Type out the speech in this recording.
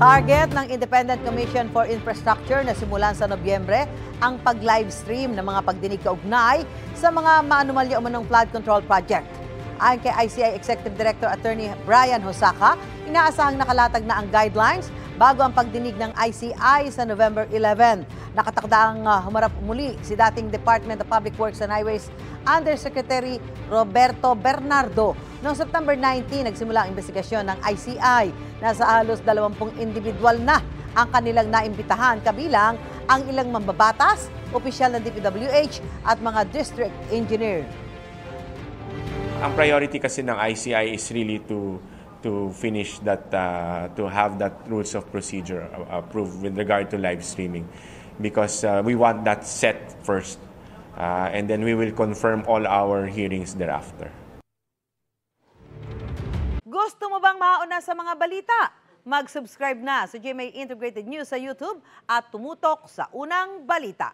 Target ng Independent Commission for Infrastructure na simulan sa Nobyembre ang pag-livestream ng mga pagdinig kaugnay sa mga maanumalya umanong flood control project. Ayon kay ICI Executive Director Attorney Brian Hosaka, inaasahang nakalatag na ang guidelines bago ang pagdinig ng ICI sa November 11. Nakatakdaang humarap muli si dating Department of Public Works and Highways Undersecretary Roberto Bernardo. Noong September 19, nagsimula ang investigasyon ng ICI. Nasa halos 20 individual na ang kanilang naimbitahan, kabilang ang ilang mambabatas, opisyal ng DPWH at mga district engineer. Ang priority kasi ng ICI is really to finish that, to have that rules of procedure approved with regard to live streaming, because we want that set first, and then we will confirm all our hearings thereafter. Gusto mo bang mauna sa mga balita? Mag-subscribe na sa GMA Integrated News sa YouTube at tumutok sa Unang Balita.